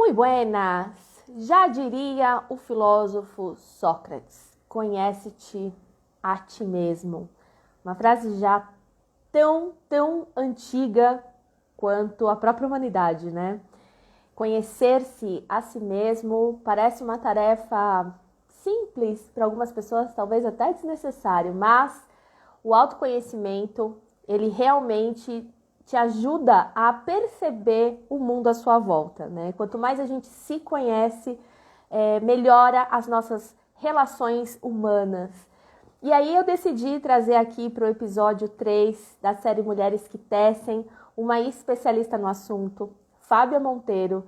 Muy buenas! Já diria o filósofo Sócrates, conhece-te a ti mesmo. Uma frase já tão antiga quanto a própria humanidade, né? Conhecer-se a si mesmo parece uma tarefa simples para algumas pessoas, talvez até desnecessário, mas o autoconhecimento, ele realmente te ajuda a perceber o mundo à sua volta, né? Quanto mais a gente se conhece, melhora as nossas relações humanas. E aí eu decidi trazer aqui para o episódio 3 da série Mulheres que Tecem, uma especialista no assunto, Fábia Monteiro,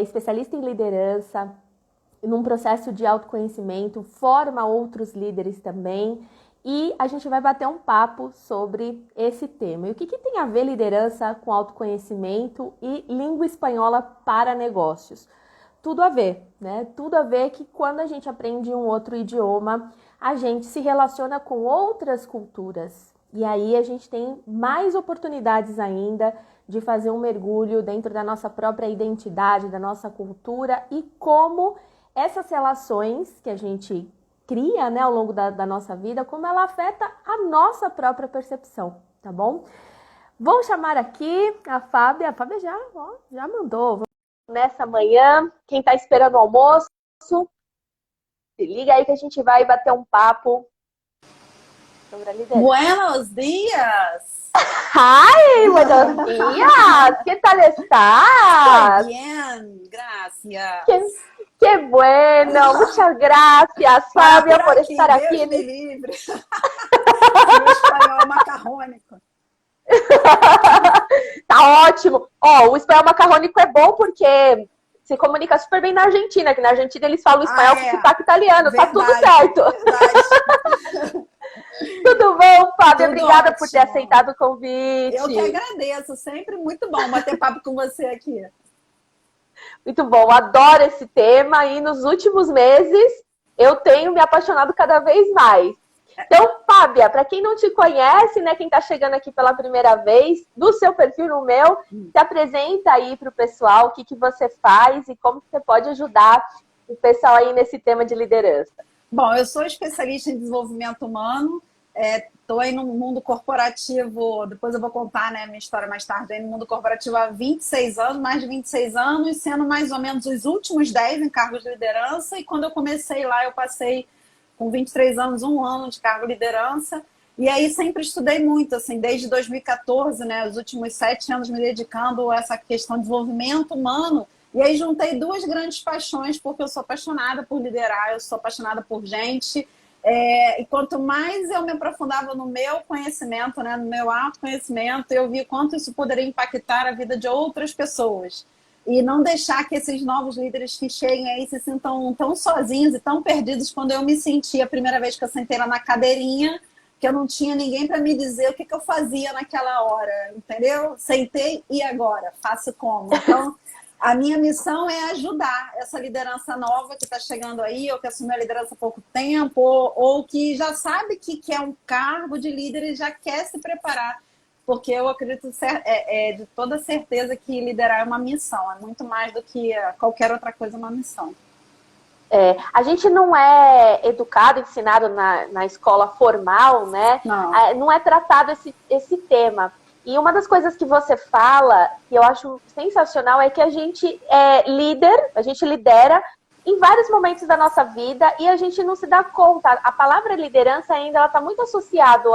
especialista em liderança, num processo de autoconhecimento, forma outros líderes também, e a gente vai bater um papo sobre esse tema. E o que tem a ver liderança com autoconhecimento e língua espanhola para negócios? Tudo a ver, né? Tudo a ver que quando a gente aprende um outro idioma, a gente se relaciona com outras culturas. E aí a gente tem mais oportunidades ainda de fazer um mergulho dentro da nossa própria identidade, da nossa cultura e como essas relações que a gente cria, né, ao longo da nossa vida, como ela afeta a nossa própria percepção, tá bom? Vou chamar aqui a Fábia já mandou. Nessa manhã, quem tá esperando o almoço, se liga aí que a gente vai bater um papo sobre a liderança. Buenos días! ¡Ay, buenos días! ¿Qué tal estás? Estoy bien, gracias. ¡Qué bueno! Muchas gracias, Fábia, por estar aqui. Deus me livre. Meu espanhol macarrônico. Tá ótimo. Ó, o espanhol macarrônico é bom porque se comunica super bem na Argentina, que na Argentina eles falam espanhol com sotaque italiano. Verdade, tá tudo certo. Verdade. Tudo bom, Fábia? Tudo Obrigada ótimo. por ter aceitado o convite. Eu que agradeço. Sempre muito bom bater papo com você aqui. Muito bom, adoro esse tema e nos últimos meses eu tenho me apaixonado cada vez mais. Então, Fábia, para quem não te conhece, né, quem está chegando aqui pela primeira vez, do seu perfil no meu, se apresenta aí para o pessoal o que você faz e como você pode ajudar o pessoal aí nesse tema de liderança. Bom, eu sou especialista em desenvolvimento humano, estou aí no mundo corporativo, depois eu vou contar, né, minha história mais tarde, aí no mundo corporativo há 26 anos, mais de 26 anos, sendo mais ou menos os últimos 10 em cargos de liderança, e quando eu comecei lá, eu passei com 23 anos, 1 ano de cargo de liderança, e aí sempre estudei muito, assim, desde 2014, né, os últimos 7 anos me dedicando a essa questão de desenvolvimento humano, e aí juntei duas grandes paixões, porque eu sou apaixonada por liderar, eu sou apaixonada por gente, e quanto mais eu me aprofundava no meu conhecimento, né, no meu autoconhecimento, eu vi quanto isso poderia impactar a vida de outras pessoas. E não deixar que esses novos líderes que cheguem aí se sintam tão sozinhos e tão perdidos quando eu me senti a primeira vez que eu sentei lá na cadeirinha, que eu não tinha ninguém para me dizer o que eu fazia naquela hora, entendeu? Sentei e agora? Faço como? Então, a minha missão é ajudar essa liderança nova que está chegando aí, ou que assumiu a liderança há pouco tempo, ou que já sabe que quer um cargo de líder e já quer se preparar. Porque eu acredito de toda certeza que liderar é uma missão, é muito mais do que qualquer outra coisa, uma missão. A gente não é educado, ensinado na escola formal, né? Não é tratado esse tema. E uma das coisas que você fala, que eu acho sensacional, é que a gente é líder, a gente lidera em vários momentos da nossa vida e a gente não se dá conta. A palavra liderança ainda está muito associada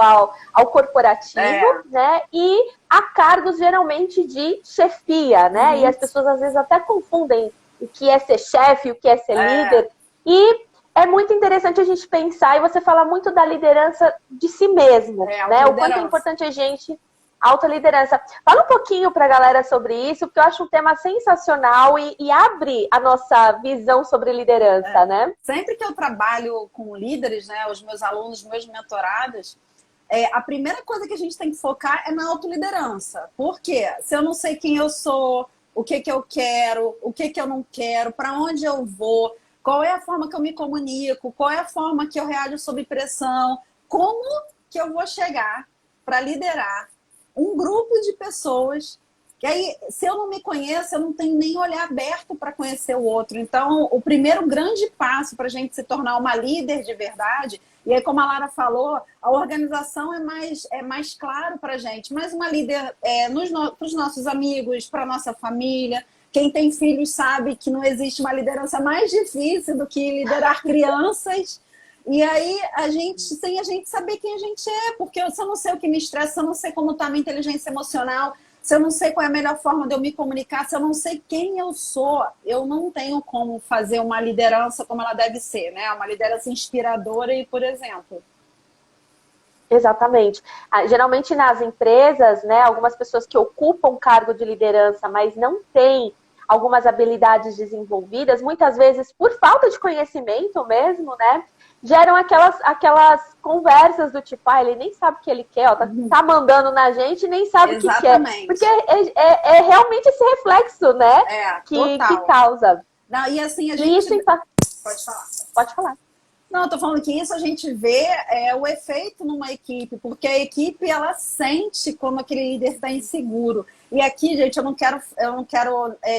ao corporativo, né? E a cargos geralmente de chefia, né? E as pessoas às vezes até confundem o que é ser chefe, o que é ser líder. E é muito interessante a gente pensar, e você fala muito da liderança de si mesmo, né? O quanto é importante a gente... Autoliderança. Fala um pouquinho para a galera sobre isso, porque eu acho um tema sensacional e abre a nossa visão sobre liderança, né? Sempre que eu trabalho com líderes, né, os meus alunos, meus mentorados, a primeira coisa que a gente tem que focar é na autoliderança. Por quê? Se eu não sei quem eu sou, o que eu quero, o que eu não quero, para onde eu vou, qual é a forma que eu me comunico, qual é a forma que eu reajo sob pressão, como que eu vou chegar para liderar um grupo de pessoas Que aí, se eu não me conheço, eu não tenho nem olhar aberto para conhecer o outro. Então, o primeiro grande passo para a gente se tornar uma líder de verdade, e aí, como a Lara falou, a organização é mais claro para a gente, mas uma líder para os nossos amigos, para a nossa família. Quem tem filhos sabe que não existe uma liderança mais difícil do que liderar crianças. E aí, sem a gente saber quem a gente é, porque se eu não sei o que me estressa, se eu não sei como está a minha inteligência emocional, se eu não sei qual é a melhor forma de eu me comunicar, se eu não sei quem eu sou, eu não tenho como fazer uma liderança como ela deve ser, né? Uma liderança inspiradora e, por exemplo. Exatamente. Geralmente nas empresas, né, algumas pessoas que ocupam cargo de liderança, mas não têm algumas habilidades desenvolvidas, muitas vezes por falta de conhecimento mesmo, né, geram aquelas conversas do tipo, ele nem sabe o que ele quer, tá mandando na gente, nem sabe o que quer. Porque é realmente esse reflexo, né, que causa. Não, e assim, a gente... Pode falar. Pode falar. Não, eu tô falando que isso a gente vê o efeito numa equipe, porque a equipe, ela sente como aquele líder está inseguro. E aqui, gente, eu não quero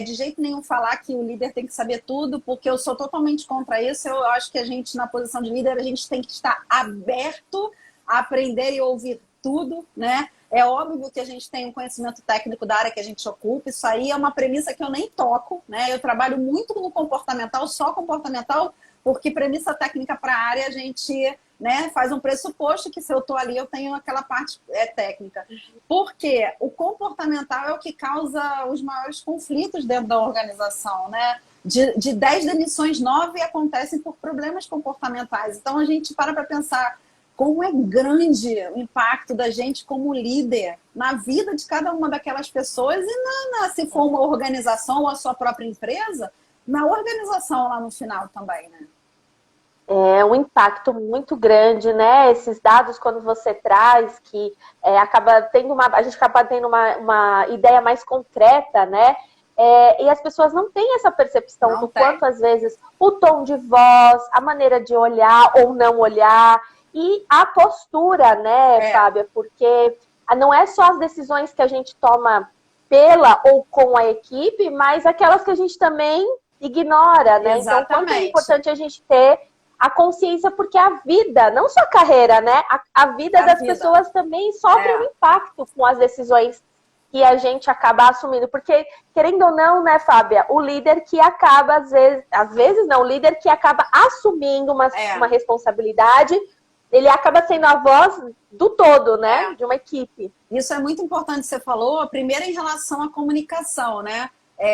de jeito nenhum falar que o líder tem que saber tudo, porque eu sou totalmente contra isso. Eu acho que a gente, na posição de líder, a gente tem que estar aberto a aprender e ouvir tudo, né? É óbvio que a gente tem um conhecimento técnico da área que a gente ocupa, isso aí é uma premissa que eu nem toco, né? Eu trabalho muito no comportamental, só comportamental, porque premissa técnica para a área a gente, né, faz um pressuposto que se eu estou ali eu tenho aquela parte técnica. Porque o comportamental é o que causa os maiores conflitos dentro da organização, né? De 10 demissões, 9 acontecem por problemas comportamentais. Então a gente para pensar como é grande o impacto da gente como líder na vida de cada uma daquelas pessoas e se for uma organização ou a sua própria empresa, na organização lá no final também, né? É um impacto muito grande, né? Esses dados, quando você traz, que a gente acaba tendo uma ideia mais concreta, né? E as pessoas não têm essa percepção do quanto, às vezes, o tom de voz, a maneira de olhar ou não olhar, e a postura, né, Fábia? Porque não é só as decisões que a gente toma pela ou com a equipe, mas aquelas que a gente também ignora, né? Exatamente. Então, quanto é importante a gente ter a consciência, porque a vida, não só a carreira, né? A vida das pessoas também sofre um impacto com as decisões que a gente acaba assumindo. Porque, querendo ou não, né, Fábia, o líder que acaba, às vezes não, o líder que acaba assumindo uma responsabilidade, ele acaba sendo a voz do todo, né? De uma equipe. Isso é muito importante, você falou. Primeiro, em relação à comunicação, né?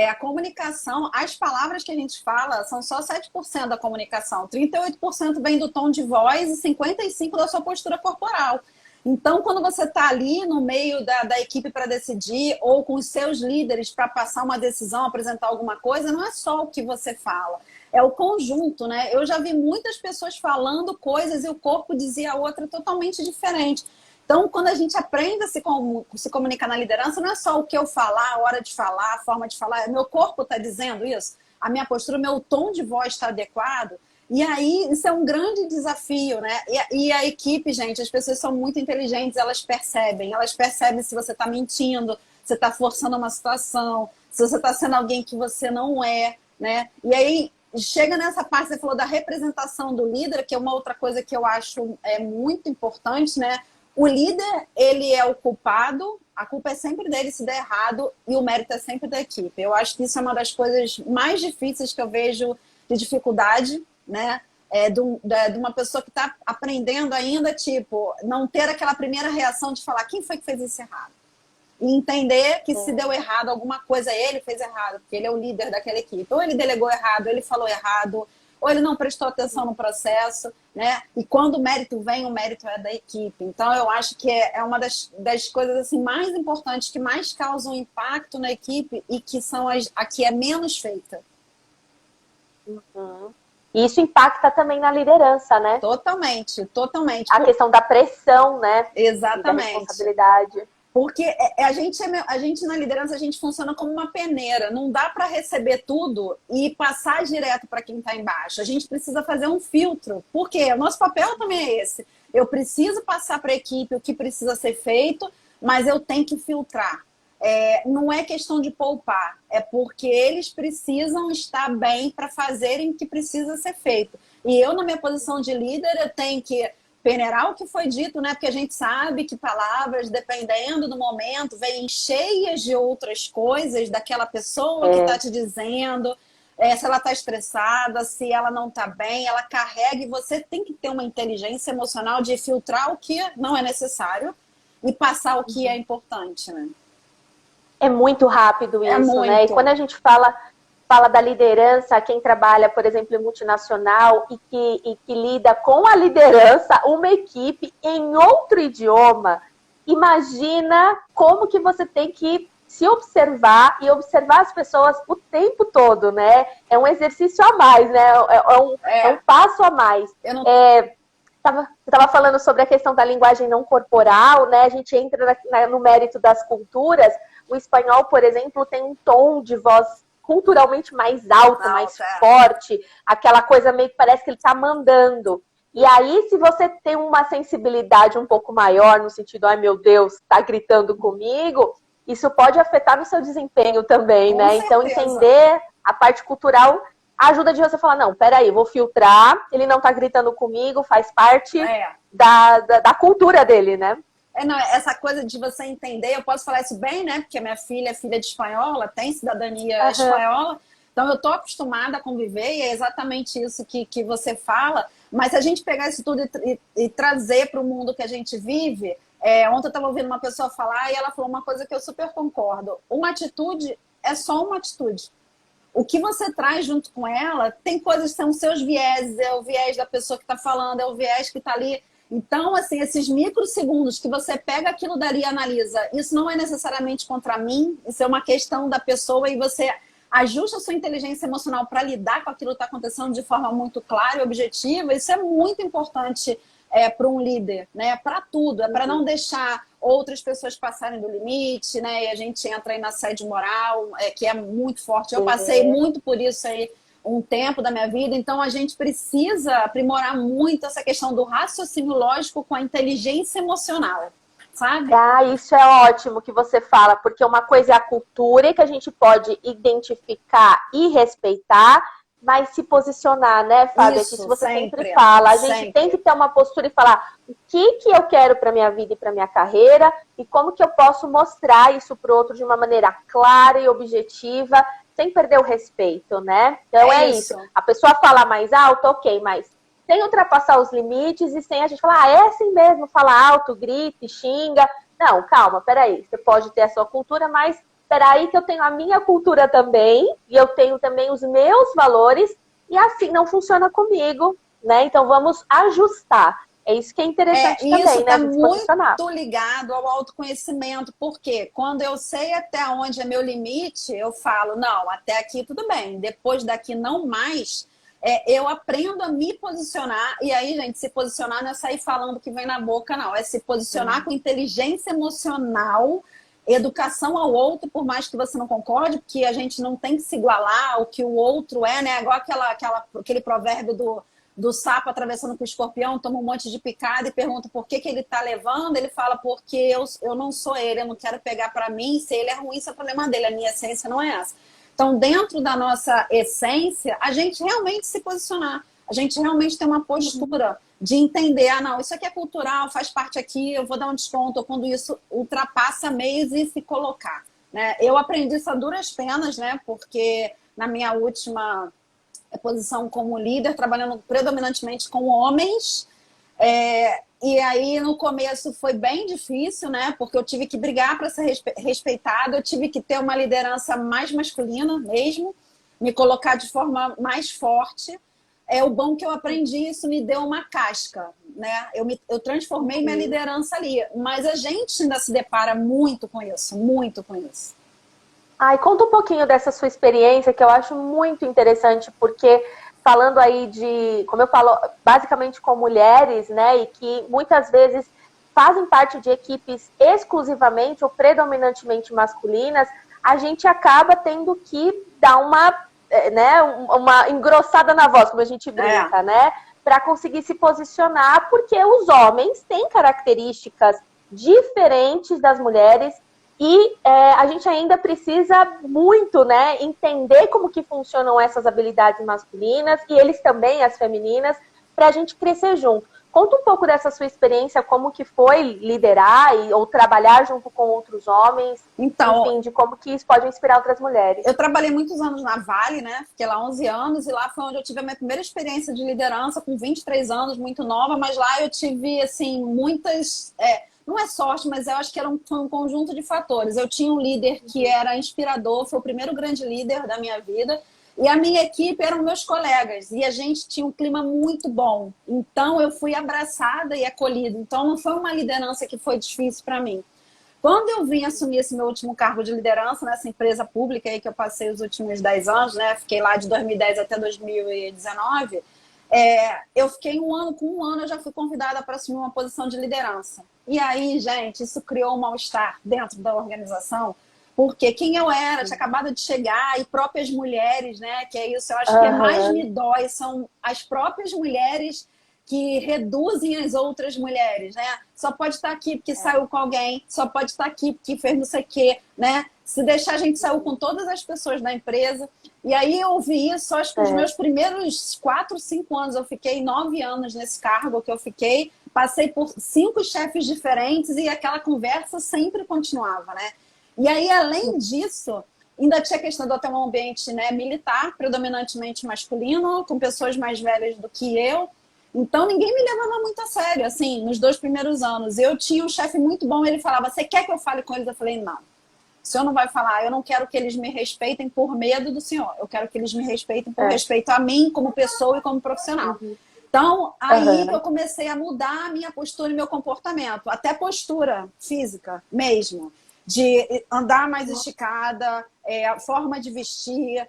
A comunicação, as palavras que a gente fala são só 7% da comunicação. 38% vem do tom de voz e 55% da sua postura corporal. Então, quando você está ali no meio da equipe para decidir ou com os seus líderes para passar uma decisão, apresentar alguma coisa, não é só o que você fala, é o conjunto, né? Eu já vi muitas pessoas falando coisas e o corpo dizia a outra totalmente diferente. Então, quando a gente aprende a se comunicar na liderança, não é só o que eu falar, a hora de falar, a forma de falar. Meu corpo está dizendo isso, a minha postura, meu tom de voz está adequado. E aí, isso é um grande desafio, né? E a equipe, gente, as pessoas são muito inteligentes, elas percebem se você está mentindo, se você está forçando uma situação, se você está sendo alguém que você não é, né? E aí, chega nessa parte, você falou da representação do líder, que é uma outra coisa que eu acho muito importante, né? O líder, ele é o culpado, a culpa é sempre dele se der errado e o mérito é sempre da equipe. Eu acho que isso é uma das coisas mais difíceis que eu vejo de dificuldade, né? De uma pessoa que está aprendendo ainda, tipo, não ter aquela primeira reação de falar quem foi que fez isso errado. E entender que se deu errado alguma coisa, ele fez errado, porque ele é o líder daquela equipe. Ou ele delegou errado, ou ele falou errado, ou ele não prestou atenção no processo, né? E quando o mérito vem, o mérito é da equipe. Então, eu acho que é uma das coisas assim, mais importantes, que mais causam impacto na equipe e que são a que é menos feita. Uhum. E isso impacta também na liderança, né? Totalmente, totalmente. A questão da pressão, né? Exatamente. E da responsabilidade. Porque a gente na liderança, a gente funciona como uma peneira. Não dá para receber tudo e passar direto para quem está embaixo. A gente precisa fazer um filtro. Por quê? O nosso papel também é esse. Eu preciso passar para a equipe o que precisa ser feito, mas eu tenho que filtrar. não é questão de poupar, é porque eles precisam estar bem para fazerem o que precisa ser feito. E eu, na minha posição de líder, eu tenho que peneirar o que foi dito, né? Porque a gente sabe que palavras, dependendo do momento, vêm cheias de outras coisas daquela pessoa que está te dizendo. Se ela está estressada, se ela não está bem, ela carrega, e você tem que ter uma inteligência emocional de filtrar o que não é necessário e passar o que é importante, né? É muito rápido isso, muito. né? E quando a gente fala da liderança, quem trabalha, por exemplo, em multinacional e que lida com a liderança, uma equipe em outro idioma, imagina como que você tem que se observar e observar as pessoas o tempo todo, né? É um exercício a mais, né? É um passo a mais. Estava falando sobre a questão da linguagem não corporal, né? A gente entra no mérito das culturas. O espanhol, por exemplo, tem um tom de voz culturalmente mais alto, mais forte, aquela coisa meio que parece que ele está mandando. E aí, se você tem uma sensibilidade um pouco maior, no sentido, ai meu Deus, está gritando comigo, isso pode afetar no seu desempenho também, né? Então, entender a parte cultural ajuda de você falar, não, peraí, vou filtrar, ele não está gritando comigo, faz parte da cultura dele, né? Não, essa coisa de você entender, eu posso falar isso bem, né? Porque minha filha é filha de espanhola, tem cidadania espanhola, então eu tô acostumada a conviver e é exatamente isso que você fala. Mas se a gente pegar isso tudo e trazer para o mundo que a gente vive, ontem eu estava ouvindo uma pessoa falar e ela falou uma coisa que eu super concordo. Uma atitude é só uma atitude. O que você traz junto com ela, tem coisas que são seus vieses, é o viés da pessoa que está falando, é o viés que está ali. Então, assim, esses microsegundos que você pega aquilo dali e analisa, isso não é necessariamente contra mim, isso é uma questão da pessoa e você ajusta a sua inteligência emocional para lidar com aquilo que está acontecendo de forma muito clara e objetiva. Isso é muito importante para um líder, né? Para tudo, é para não deixar outras pessoas passarem do limite, né? E a gente entra aí na assédio moral, que é muito forte. Eu passei muito por isso aí um tempo da minha vida, então a gente precisa aprimorar muito essa questão do raciocínio lógico com a inteligência emocional, sabe? Isso é ótimo que você fala, porque uma coisa é a cultura que a gente pode identificar e respeitar, mas se posicionar, né, Fábio? Isso, que você sempre fala. A gente tem que ter uma postura e falar o que eu quero para minha vida e para minha carreira e como que eu posso mostrar isso para o outro de uma maneira clara e objetiva, sem perder o respeito, né? Então é isso. A pessoa fala mais alto, ok, mas sem ultrapassar os limites e sem a gente falar, é assim mesmo, fala alto, grita, xinga. Não, calma, peraí. Você pode ter a sua cultura, mas peraí que eu tenho a minha cultura também e eu tenho também os meus valores e assim não funciona comigo, né? Então vamos ajustar. É isso que é interessante também, isso né? Tá muito ligado ao autoconhecimento, porque quando eu sei até onde é meu limite, eu falo, não, até aqui tudo bem, depois daqui não mais, eu aprendo a me posicionar, e aí, gente, se posicionar não é sair falando o que vem na boca, não, é se posicionar com inteligência emocional, educação ao outro, por mais que você não concorde, porque a gente não tem que se igualar ao que o outro é, né? Igual aquele provérbio do sapo atravessando com o escorpião, toma um monte de picada e pergunta por que ele tá levando, ele fala porque eu não sou ele, eu não quero pegar para mim, se ele é ruim, isso é problema dele, a minha essência não é essa. Então, dentro da nossa essência, a gente realmente se posicionar, a gente realmente tem uma postura de entender, não, isso aqui é cultural, faz parte aqui, eu vou dar um desconto, ou quando isso ultrapassa meios e se colocar, né? Eu aprendi isso a duras penas, né? Porque na minha última posição como líder, trabalhando predominantemente com homens. E aí, no começo, foi bem difícil, né? Porque eu tive que brigar para ser respeitada, eu tive que ter uma liderança mais masculina mesmo, me colocar de forma mais forte. O bom que eu aprendi, isso me deu uma casca, né? Eu transformei minha liderança ali. Mas a gente ainda se depara muito com isso, muito com isso. Ai, conta um pouquinho dessa sua experiência, que eu acho muito interessante, porque falando aí de, como eu falo, basicamente com mulheres, né, e que muitas vezes fazem parte de equipes exclusivamente ou predominantemente masculinas, a gente acaba tendo que dar uma engrossada na voz, como a gente brinca, né, para conseguir se posicionar, porque os homens têm características diferentes das mulheres, E a gente ainda precisa muito, né, entender como que funcionam essas habilidades masculinas e eles também, as femininas, para a gente crescer junto. Conta um pouco dessa sua experiência, como que foi liderar ou trabalhar junto com outros homens, Então, enfim, de como que isso pode inspirar outras mulheres. eu trabalhei muitos anos na Vale, né? Fiquei lá 11 anos e lá foi onde eu tive a minha primeira experiência de liderança com 23 anos, muito nova, mas lá eu tive, assim, muitas... não é sorte, mas eu acho que foi um conjunto de fatores. Eu tinha um líder que era inspirador, foi o primeiro grande líder da minha vida, e a minha equipe eram meus colegas, e a gente tinha um clima muito bom. Então, eu fui abraçada e acolhida. Então, não foi uma liderança que foi difícil para mim. Quando eu vim assumir esse meu último cargo de liderança nessa empresa pública aí que eu passei os últimos 10 anos, né? Fiquei lá de 2010 até 2019. Eu fiquei um ano, com um ano eu já fui convidada para assumir uma posição de liderança. E aí, gente, isso criou um mal-estar dentro da organização, porque quem eu era, tinha acabado de chegar, e próprias mulheres, né? Que é isso, eu acho que mais me dói, são as próprias mulheres que reduzem as outras mulheres, né? Só pode estar aqui porque saiu com alguém, só pode estar aqui porque fez não sei o quê, né? Se deixar, a gente saiu com todas as pessoas da empresa. E aí eu ouvi isso, acho que os meus primeiros 4, 5 anos, eu fiquei 9 anos nesse cargo que eu fiquei, passei por 5 chefes diferentes e aquela conversa sempre continuava, né? E aí, além disso, ainda tinha a questão de eu ter um ambiente, né, militar, predominantemente masculino, com pessoas mais velhas do que eu. Então, ninguém me levava muito a sério, assim, nos 2 primeiros anos. Eu tinha um chefe muito bom, ele falava, você quer que eu fale com eles? Eu falei, não. O senhor não vai falar, eu não quero que eles me respeitem por medo do senhor. Eu quero que eles me respeitem por respeito a mim como pessoa e como profissional. Então, aí que eu comecei a mudar a minha postura e meu comportamento. Até postura física mesmo. De andar mais esticada, a forma de vestir,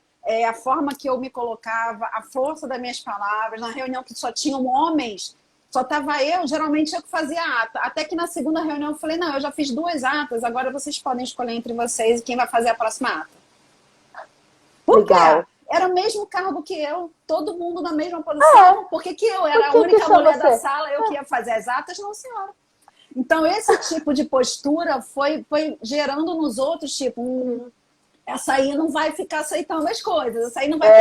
a forma que eu me colocava, a força das minhas palavras. Na reunião que só tinham homens, só estava eu, geralmente eu que fazia ata. Até que na segunda reunião eu falei, não, eu já fiz 2 atas, agora vocês podem escolher entre vocês quem vai fazer a próxima ata. Por quê? Legal. Era o mesmo cargo que eu, todo mundo na mesma posição. Por que eu era a única mulher da sala, eu que ia fazer as atas? Não, senhora. Então, esse tipo de postura foi gerando nos outros, tipo, essa aí não vai ficar aceitando as coisas, essa aí não vai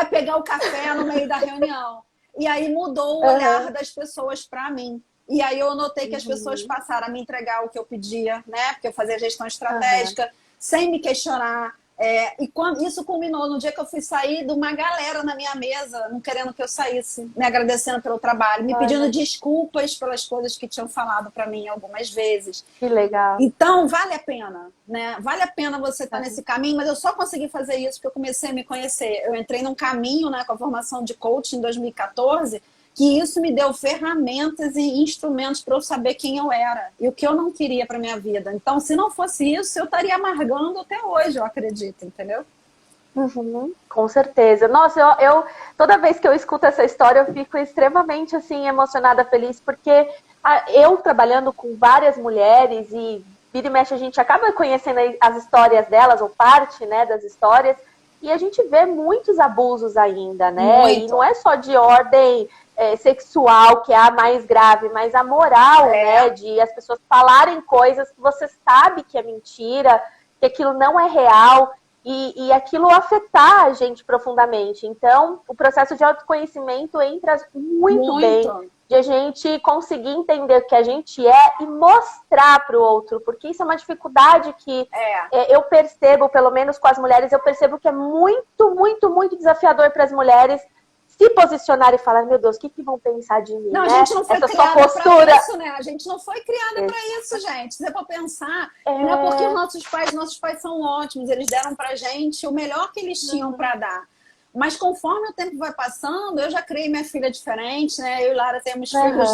pegar o café no meio da reunião. E aí mudou o olhar das pessoas para mim. E aí eu notei que as pessoas passaram a me entregar o que eu pedia, né? Porque eu fazia gestão estratégica, sem me questionar. E quando isso culminou no dia que eu fui sair de uma galera na minha mesa, não querendo que eu saísse, me agradecendo pelo trabalho, me pedindo desculpas pelas coisas que tinham falado para mim algumas vezes. Que legal. Então, vale a pena, né? Vale a pena você estar nesse caminho, mas eu só consegui fazer isso porque eu comecei a me conhecer. Eu entrei num caminho, né, com a formação de coach em 2014, que isso me deu ferramentas e instrumentos para eu saber quem eu era e o que eu não queria para minha vida. Então, se não fosse isso, eu estaria amargando até hoje, eu acredito, entendeu? Com certeza. Nossa, eu toda vez que eu escuto essa história, eu fico extremamente assim emocionada, feliz, porque eu trabalhando com várias mulheres e vira e mexe a gente acaba conhecendo as histórias delas, ou parte, né, das histórias, e a gente vê muitos abusos ainda, né? Muito. E não é só de ordem sexual, que é a mais grave, mas a moral, né? De as pessoas falarem coisas que você sabe que é mentira, que aquilo não é real, e aquilo afetar a gente profundamente. Então, o processo de autoconhecimento entra muito bem, de a gente conseguir entender o que a gente é e mostrar para o outro, porque isso é uma dificuldade que eu percebo, pelo menos com as mulheres, eu percebo que é muito, muito, muito desafiador para as mulheres se posicionar e falar, meu Deus, o que vão pensar de mim? Não, né? A gente não foi Essa criada para isso, né? A gente não foi criada para isso, gente. Se é para pensar, não é porque nossos pais são ótimos, eles deram pra gente o melhor que eles tinham para dar. Mas conforme o tempo vai passando, eu já criei minha filha diferente, né? Eu e Lara temos filhos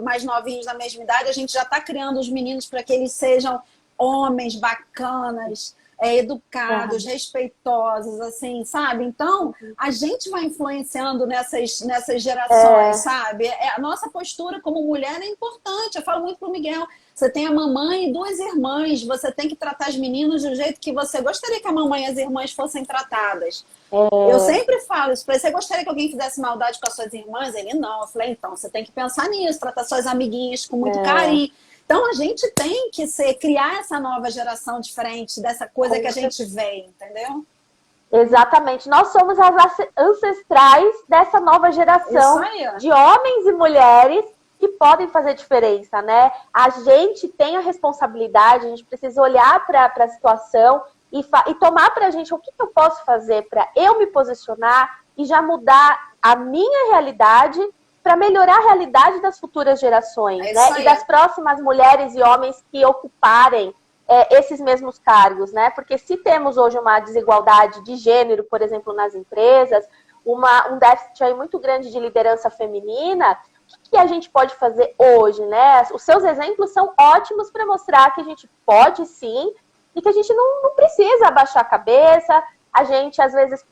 mais novinhos da mesma idade, a gente já está criando os meninos para que eles sejam homens bacanas, educados, respeitosos, assim, sabe? Então, a gente vai influenciando nessas gerações, sabe? A nossa postura como mulher é importante. Eu falo muito pro Miguel, você tem a mamãe e 2 irmãs, você tem que tratar as meninas do jeito que você gostaria que a mamãe e as irmãs fossem tratadas. Eu sempre falo isso pra ele, você gostaria que alguém fizesse maldade com as suas irmãs? Ele, não. Eu falei, então, você tem que pensar nisso, tratar suas amiguinhas com muito carinho. Então a gente tem que criar essa nova geração diferente dessa coisa que a gente vê, entendeu? Exatamente. Nós somos as ancestrais dessa nova geração de homens e mulheres que podem fazer diferença, né? A gente tem a responsabilidade, a gente precisa olhar para a situação e tomar para a gente o que eu posso fazer para eu me posicionar e já mudar a minha realidade para melhorar a realidade das futuras gerações, né? E das próximas mulheres e homens que ocuparem esses mesmos cargos, né? Porque se temos hoje uma desigualdade de gênero, por exemplo, nas empresas, um déficit aí muito grande de liderança feminina, o que a gente pode fazer hoje, né? Os seus exemplos são ótimos para mostrar que a gente pode sim e que a gente não precisa abaixar a cabeça, a gente às vezes,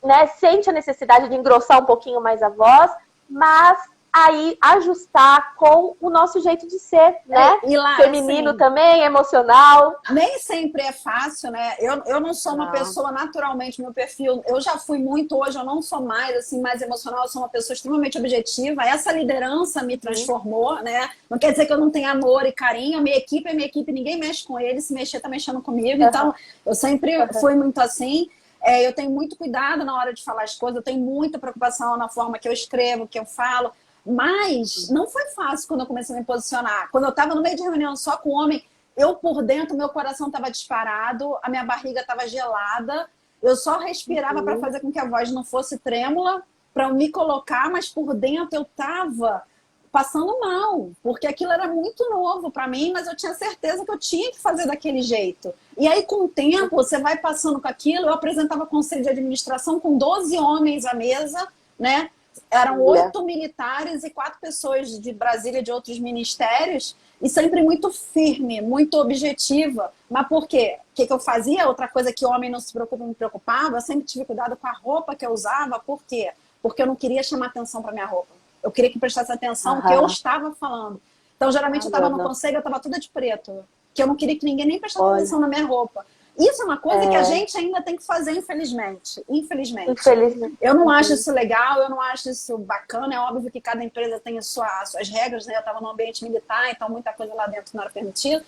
né, sente a necessidade de engrossar um pouquinho mais a voz, mas aí ajustar com o nosso jeito de ser, né? E lá, feminino assim, também, emocional. Nem sempre é fácil, né? Eu não sou uma pessoa, naturalmente, meu perfil, eu já fui muito, hoje eu não sou mais, assim, mais emocional, eu sou uma pessoa extremamente objetiva. Essa liderança me transformou, né? Não quer dizer que eu não tenha amor e carinho, a minha equipe é minha equipe, ninguém mexe com eles, se mexer tá mexendo comigo, então eu sempre fui muito assim. Eu tenho muito cuidado na hora de falar as coisas, eu tenho muita preocupação na forma que eu escrevo, que eu falo. Mas não foi fácil quando eu comecei a me posicionar. Quando eu estava no meio de reunião só com homem, eu por dentro, meu coração estava disparado, a minha barriga estava gelada, eu só respirava para fazer com que a voz não fosse trêmula, para eu me colocar, mas por dentro eu estava passando mal, porque aquilo era muito novo para mim, mas eu tinha certeza que eu tinha que fazer daquele jeito. E aí, com o tempo, você vai passando com aquilo. Eu apresentava conselho de administração com 12 homens à mesa, né? Eram 8 militares e 4 pessoas de Brasília, de outros ministérios, e sempre muito firme, muito objetiva. Mas por quê? O que eu fazia? Outra coisa que homem não se preocupa, me preocupava, eu sempre tive cuidado com a roupa que eu usava. Por quê? Porque eu não queria chamar atenção para minha roupa. Eu queria que prestasse atenção no que eu estava falando. Então, geralmente, eu estava no conselho, eu estava toda de preto. Que eu não queria que ninguém nem prestasse atenção na minha roupa. Isso é uma coisa que a gente ainda tem que fazer, infelizmente. Infelizmente. Eu não acho isso legal, eu não acho isso bacana. É óbvio que cada empresa tem suas regras, né? Eu estava no ambiente militar, então muita coisa lá dentro não era permitida.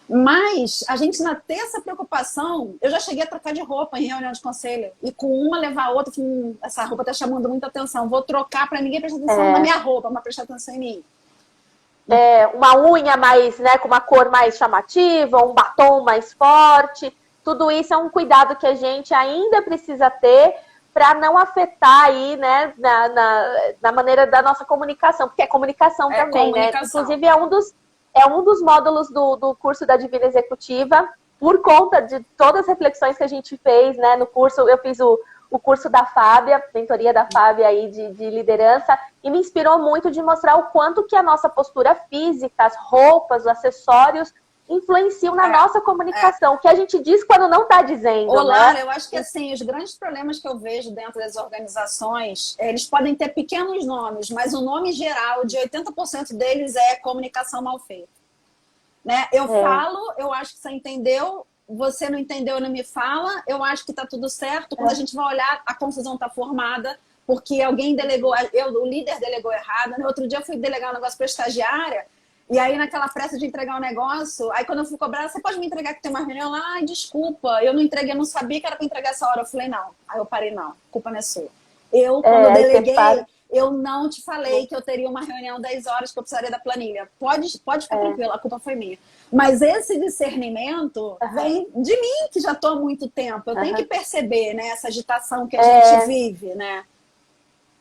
Mas a gente ainda tem essa preocupação. Eu já cheguei a trocar de roupa em reunião de conselho. E com uma levar a outra, essa roupa está chamando muita atenção. Vou trocar para ninguém prestar atenção na minha roupa, mas prestar atenção em mim. Uma unha mais, né, com uma cor mais chamativa, um batom mais forte. Tudo isso é um cuidado que a gente ainda precisa ter para não afetar aí, né, na maneira da nossa comunicação, porque é comunicação também, né? Inclusive é um dos módulos do curso da Divina Executiva, por conta de todas as reflexões que a gente fez, né, no curso. Eu fiz o curso da Fábia, mentoria da Fábia aí de liderança, e me inspirou muito de mostrar o quanto que a nossa postura física, as roupas, os acessórios influenciam na nossa comunicação, o que a gente diz quando não está dizendo. Olá, né? Eu acho que assim, os grandes problemas que eu vejo dentro das organizações, eles podem ter pequenos nomes, mas o nome geral de 80% deles é comunicação mal feita. Né? Eu falo, eu acho que você entendeu, você não entendeu, não me fala, eu acho que está tudo certo. Quando a gente vai olhar, a confusão está formada, porque alguém delegou, o líder delegou errado. No outro dia eu fui delegar um negócio para estagiária, e aí naquela pressa de entregar um negócio, aí quando eu fui cobrar, você pode me entregar que tem uma reunião? Ai, desculpa, eu não entreguei, eu não sabia que era para entregar essa hora. Eu falei, não. Aí eu parei, não, culpa não é sua. Quando eu deleguei, eu não te falei que eu teria uma reunião 10 horas que eu precisaria da planilha. Pode ficar tranquila, a culpa foi minha. Mas esse discernimento vem de mim, que já estou há muito tempo. Eu tenho que perceber, né, essa agitação que a gente vive, né?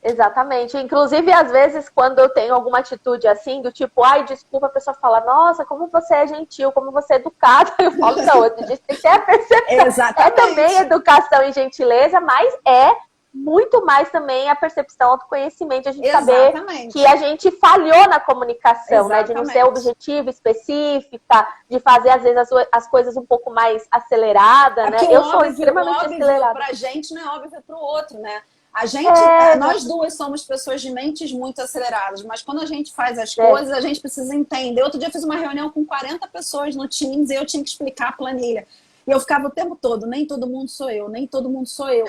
Exatamente. Inclusive, às vezes, quando eu tenho alguma atitude assim, do tipo, ai, desculpa, a pessoa fala, nossa, como você é gentil, como você é educada. Eu falo, não, a gente tem que ter a percepção. Exatamente. É também educação e gentileza, mas é muito mais também a percepção, autoconhecimento, a gente saber que a gente falhou na comunicação, né? De não ser objetiva, específica, de fazer, às vezes, as coisas um pouco mais aceleradas, né? Eu sou extremamente acelerada. Pra gente não é óbvio pro outro, né? A gente, nós duas somos pessoas de mentes muito aceleradas, mas quando a gente faz as coisas, a gente precisa entender. Outro dia eu fiz uma reunião com 40 pessoas no Teams e eu tinha que explicar a planilha. E eu ficava o tempo todo, nem todo mundo sou eu, nem todo mundo sou eu.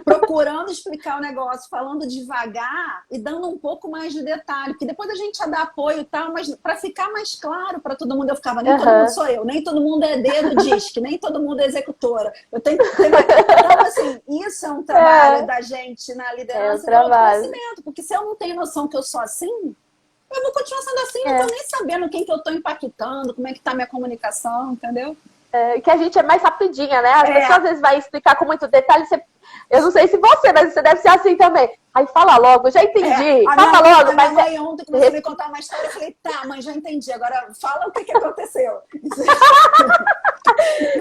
Procurando explicar o negócio, falando devagar e dando um pouco mais de detalhe. Porque depois a gente ia dar apoio e tal, mas para ficar mais claro para todo mundo, eu ficava, nem todo mundo sou eu, nem todo mundo é dedo disque, nem todo mundo é executora. Eu tenho que ter... Então, assim, isso é um trabalho da gente na liderança e no autoconhecimento. Porque se eu não tenho noção que eu sou assim, eu vou continuar sendo assim, não tô nem sabendo quem que eu tô impactando, como é que tá a minha comunicação, entendeu? Que a gente é mais rapidinha, né? As pessoas às vezes vai explicar com muito detalhe. Eu não sei se você, mas você deve ser assim também. Aí fala logo, já entendi. Fala logo. A minha mãe ontem começou a me contar uma história. Eu falei, tá, mãe, já entendi. Agora fala o que aconteceu.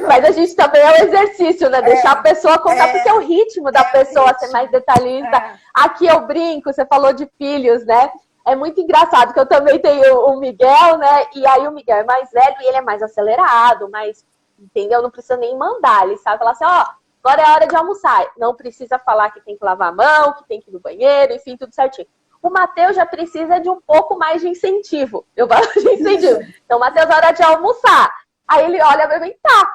Mas a gente também é um exercício, né? Deixar a pessoa contar, porque é o ritmo da pessoa ser mais detalhista. Aqui eu brinco, você falou de filhos, né? É muito engraçado, que eu também tenho o Miguel, né? E aí o Miguel é mais velho e ele é mais acelerado, mas, entendeu? Não precisa nem mandar, ele sabe falar assim, ó, agora é hora de almoçar. Não precisa falar que tem que lavar a mão, que tem que ir no banheiro, enfim, tudo certinho. O Matheus já precisa de um pouco mais de incentivo. Eu falo de incentivo. Então, Matheus, é hora de almoçar. Aí ele olha pra mim, tá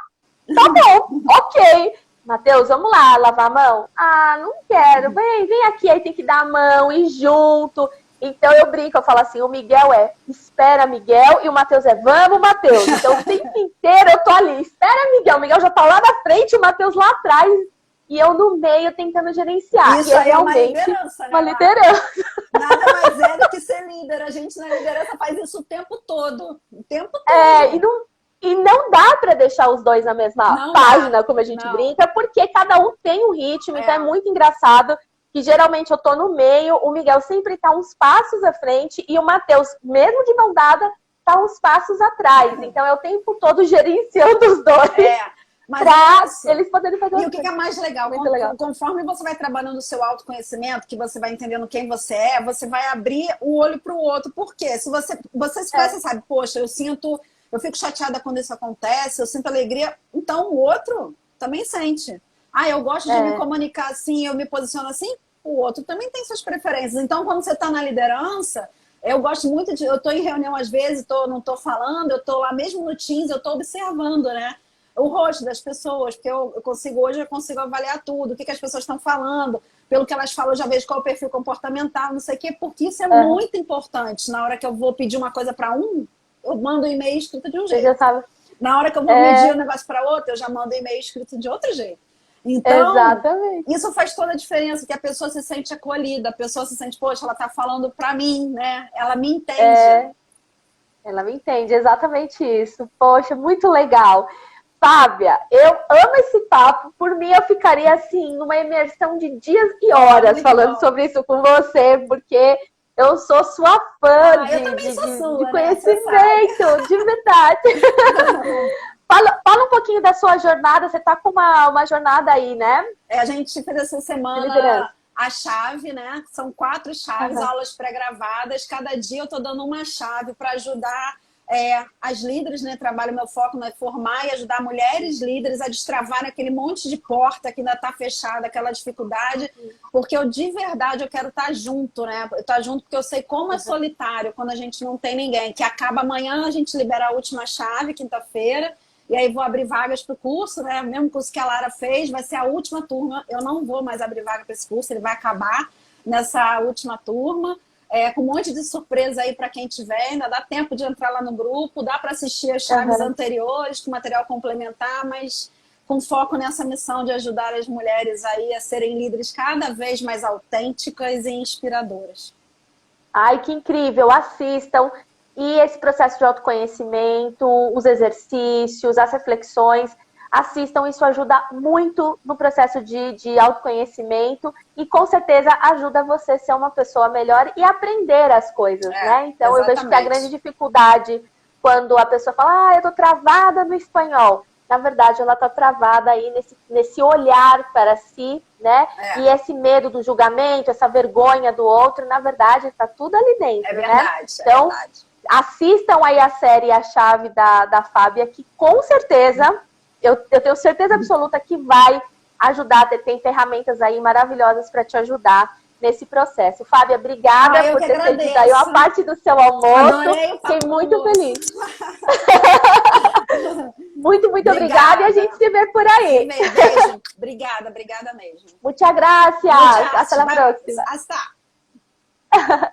bom, ok. Matheus, vamos lá, lavar a mão? Ah, não quero. Vem aqui, aí tem que dar a mão, ir junto. Então eu brinco, eu falo assim, o Miguel espera Miguel e o Matheus vamos, Matheus. Então o tempo inteiro eu tô ali, espera Miguel. O Miguel já tá lá na frente, o Matheus lá atrás e eu no meio tentando gerenciar. Isso aí é uma liderança, né? Uma liderança. Nada mais é do que ser líder. A gente na liderança faz isso o tempo todo. O tempo todo. E não dá para deixar os dois na mesma página, como a gente brinca, porque cada um tem um ritmo, então é muito engraçado. Que geralmente eu tô no meio, o Miguel sempre tá uns passos à frente e o Matheus, mesmo de mão dada, tá uns passos atrás. Então é o tempo todo gerenciando os dois para eles poderem fazer E o que é mais legal? Conforme você vai trabalhando o seu autoconhecimento, que você vai entendendo quem você é, você vai abrir o olho para o outro. Por quê? Se você se conhece, sabe, poxa, eu fico chateada quando isso acontece, eu sinto alegria, então o outro também sente. Ah, eu gosto de me comunicar assim, eu me posiciono assim, o outro também tem suas preferências. Então, quando você está na liderança, eu gosto muito de... Eu estou em reunião às vezes, não estou falando, eu estou lá mesmo no Teams, eu estou observando, né? O rosto das pessoas, porque hoje eu consigo avaliar tudo, o que as pessoas estão falando, pelo que elas falam, eu já vejo qual é o perfil comportamental, não sei o quê, porque isso é muito importante. Na hora que eu vou pedir uma coisa para eu mando um e-mail escrito de um jeito. Já sabe. Na hora que eu vou pedir um negócio para outro, eu já mando um e-mail escrito de outro jeito. Então, isso faz toda a diferença, que a pessoa se sente acolhida, a pessoa se sente, poxa, ela tá falando pra mim, né? Ela me entende. Ela me entende, exatamente isso. Poxa, muito legal. Fábia, eu amo esse papo. Por mim, eu ficaria assim, numa imersão de dias e horas falando sobre isso com você, porque eu sou sua fã de conhecimento, de verdade. Fala um pouquinho da sua jornada. Você está com uma jornada aí, né? A gente fez essa semana a chave, né? São 4 chaves, aulas pré-gravadas. Cada dia eu estou dando uma chave para ajudar as líderes, né? Meu foco é formar e ajudar mulheres líderes a destravar aquele monte de porta que ainda está fechada, aquela dificuldade. Porque de verdade eu quero estar junto, né? Estar junto porque eu sei como é solitário quando a gente não tem ninguém. Que acaba amanhã, a gente libera a última chave, quinta-feira. E aí vou abrir vagas para o curso, né? O mesmo curso que a Lara fez, vai ser a última turma. Eu não vou mais abrir vaga para esse curso, ele vai acabar nessa última turma. Com um monte de surpresa aí para quem tiver. Ainda dá tempo de entrar lá no grupo, dá para assistir as chaves anteriores com material complementar, mas com foco nessa missão de ajudar as mulheres aí a serem líderes cada vez mais autênticas e inspiradoras. Ai, que incrível! Assistam. E esse processo de autoconhecimento, os exercícios, as reflexões, assistam, isso ajuda muito no processo de autoconhecimento e com certeza ajuda você a ser uma pessoa melhor e aprender as coisas, né? Então eu vejo que a grande dificuldade quando a pessoa fala, eu tô travada no espanhol, na verdade ela tá travada aí nesse olhar para si, né? E esse medo do julgamento, essa vergonha do outro, na verdade tá tudo ali dentro, né? Então, assistam aí a série A Chave da Fábia, que com certeza, eu tenho certeza absoluta que vai ajudar, tem ferramentas aí maravilhosas para te ajudar nesse processo. Fábia, obrigada por ter cedido aí uma parte do seu almoço. Fiquei muito feliz. Muito obrigada e a gente se vê por aí. Beijo. Obrigada mesmo. Muchas gracias. Hasta la próxima. Hasta.